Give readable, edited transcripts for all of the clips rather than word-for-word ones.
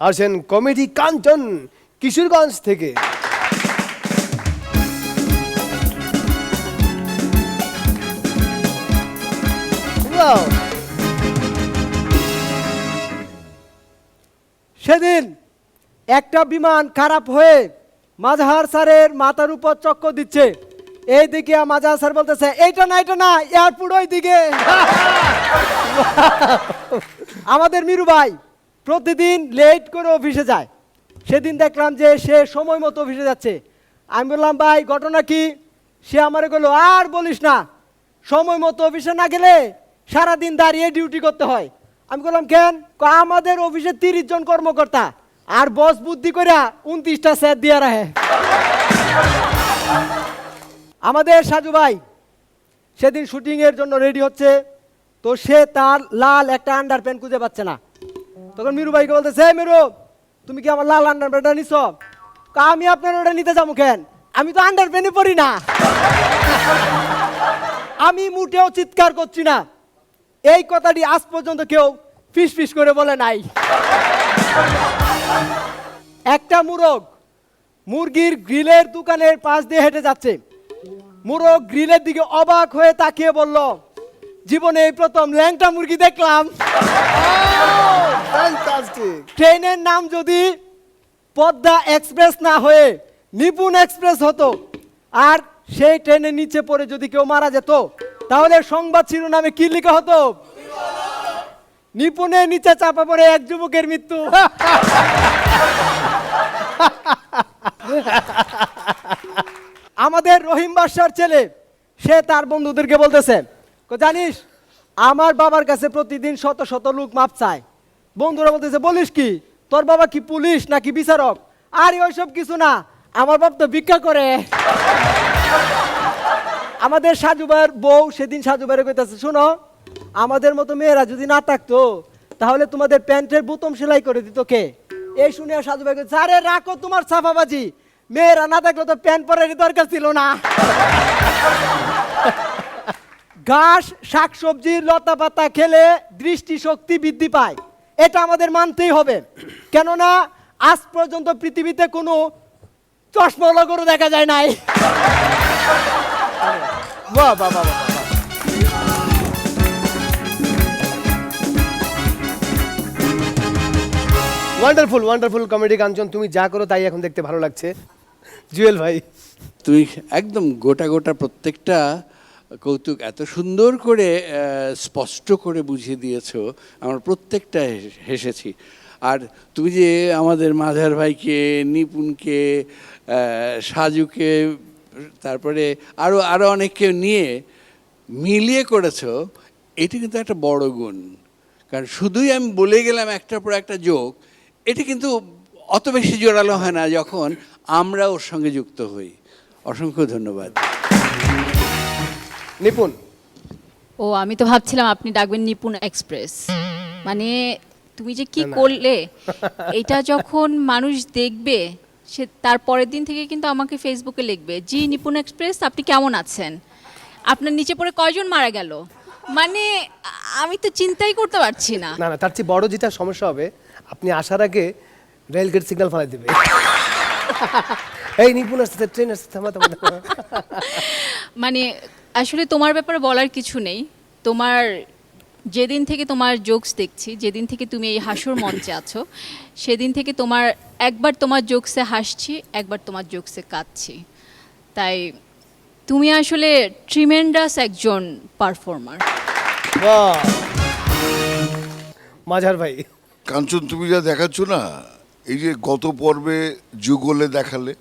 আসেন কমেডি কাঞ্চন কিশোরগঞ্জ থেকে। সেদিন একটা বিমান খারাপ হয়ে মাঝহার স্যারের মাথার উপর চক্কর দিচ্ছে, এই দিকে মাঝহার স্যার বলতেছে এইটা না এয়ারপোর্ট ওই দিকে। আমাদের মিরু ভাই প্রতিদিন লেট করে অফিসে যায়। সেদিন দেখলাম যে সে সময় মতো অফিসে যাচ্ছে। আমি বললাম ভাই ঘটনা কি? সে আমারে বললো আর বলিস না, সময় মতো অফিসে না গেলে সারাদিন দাঁড়িয়ে ডিউটি করতে হয়। আমি বললাম কেন? আমাদের অফিসে 30 জন কর্মকর্তা, আর বস বুদ্ধি করে 29টা সেট দিয়ে রাখে। আমাদের সাজু ভাই সেদিন শুটিংয়ের জন্য রেডি হচ্ছে, তো সে তার লাল একটা আন্ডার প্যান্ট খুঁজে পাচ্ছে না। তখন মিরু ভাইকে বলতেছে মিরু, তুমি কি আমার লাল আন্ডার প্যান্টটা নিছ? আমি আপনার ওটা নিতে যাবো কেন? আমি তো আন্ডার প্যান্টই পরি না। আমি মোটেও চিৎকার করছি না, এই কথাটি আজ পর্যন্ত কেউ ফিস ফিস করে বলে নাই। একটা মুরগির গ্রিলের দোকানের পাশ দিয়ে হেঁটে যাচ্ছে। মুরগ গ্রিলের দিকে অবাক হয়ে তাকিয়ে বলল, জীবনে এই প্রথম ল্যাংটা মুরগি দেখলাম। ট্রেনের নাম যদি পদ্মা এক্সপ্রেস না হয়ে নিপুণ এক্সপ্রেস হতো, আর সেই ট্রেনের নিচে পড়ে যদি কেউ মারা যেত, তাহলে সংবাদ শিরোনামে কি লেখা হতো? নিপুণের নিচে চাপা পড়ে এক যুবকের মৃত্যু। আমাদের রহিম বাদশার ছেলে, সে তার বন্ধুদেরকে বলতেছে, জানিস আমার বাবার কাছে প্রতিদিন শত শত লোক মাপ চায়। বন্ধুরা বলতেছে বলিস কি, তোর বাবা কি পুলিশ নাকি বিচারক? আর ওইসব কিছু না, আমার বাপ তো ভিক্ষা করে। আমাদের সাজু ভাইয়ের বউ সেদিন সাজু ভাইয়ের কইতাছে, শোনো আমাদের মতো মেয়েরা যদি না থাকতো তাহলে তোমাদের প্যান্টের বোতাম সেলাই করে দিত কে? এই শুনে সাজু ভাই কইছে, আরে রাখো তোমার ছাপাবাজি, মেয়েরা না থাকলে তো প্যান্ট পরার দরকার ছিল না। ঘাস শাকসবজি লতা পাতা খেলে দৃষ্টিশক্তি বৃদ্ধি পায়, এটা আমাদের মানতেই হবে। কেননা আজ পর্যন্ত পৃথিবীতে কোনো চশমাওয়ালা গরু দেখা যায় নাই। বাহ বাহ বাহ বাহ। ওয়ান্ডারফুল ওয়ান্ডারফুল কমেডি কাঞ্চন, তুমি যা করো তাই এখন দেখতে ভালো লাগছে। জুয়েল ভাই, তুই একদম গোটা গোটা প্রত্যেকটা কৌতুক এত সুন্দর করে স্পষ্ট করে বুঝিয়ে দিয়েছো, আমরা প্রত্যেকটা হেসেছি। আর তুমি যে আমাদের মাঝার ভাইকে, নিপুণকে, সাজুকে, তারপরে আরও অনেককে নিয়ে মিলিয়ে করেছো, এটি কিন্তু একটা বড় গুণ। কারণ শুধুই আমি বলে গেলাম একটার পর একটা যোগ, এটি কিন্তু অত বেশি জোরালো হয় না যখন আমরা ওর সঙ্গে যুক্ত হই। অসংখ্য ধন্যবাদ। নিপুণ। ও আমি তো ভাবছিলাম আপনি ডাকবেন নিপুণ এক্সপ্রেস, মানে তুমি যে কি করলে, এটা যখন মানুষ দেখবে সে তার পরের দিন থেকে কিন্তু আমাকে ফেসবুকে লিখবে, জি নিপুণ এক্সপ্রেস আপনি কেমন আছেন, আপনার নিচে পড়ে কয়জন মারা গেল। মানে আমি তো চিন্তাই করতে পারছি না। না না, তার চেয়ে বড় যেটা সমস্যা হবে, আপনি আসার আগে রেলগেট সিগন্যাল ফেলাই দেবে, এই নিপুণ আসছে, ট্রেন আসছে, থামা থামা। মানে আসলে তোমার ব্যাপারে বলার কিছু নেই। তোমার যেদিন থেকে তোমার জোকস দেখছি, যেদিন থেকে তুমি এই হাসুর মঞ্চে আছো, সেদিন থেকে একবার তোমার জোকসে হাসছি, একবার তোমার জোকসে কাঁদছি। তাই তুমি আসলে ট্রিমেন্ডাস একজন পারফর্মার। মাঝার ভাই। কাঞ্চন, তুমি যা দেখাচ্ছ না, এই যে গত পর্বে যুগলে দেখালে,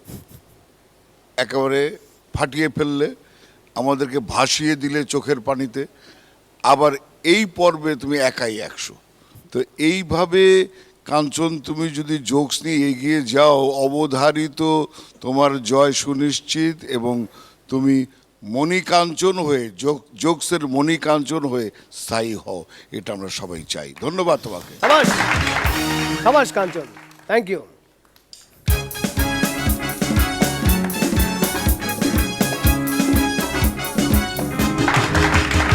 একেবারে ফাটিয়ে ফেললে, আমাদেরকে ভাসিয়ে দিলে চোখের পানিতে, আবার এই পর্বে তুমি একাই 100। তো এইভাবে কাঞ্চন তুমি যদি জোকস নিয়ে এগিয়ে যাও, অবধারিত তোমার জয় সুনিশ্চিত, এবং তুমি মণিকাঞ্চন হয়ে জোকসের মণিকাঞ্চন হয়ে স্থায়ী হও, এটা আমরা সবাই চাই। ধন্যবাদ তোমাকে। সাবাস সাবাস কাঞ্চন, থ্যাংক ইউ।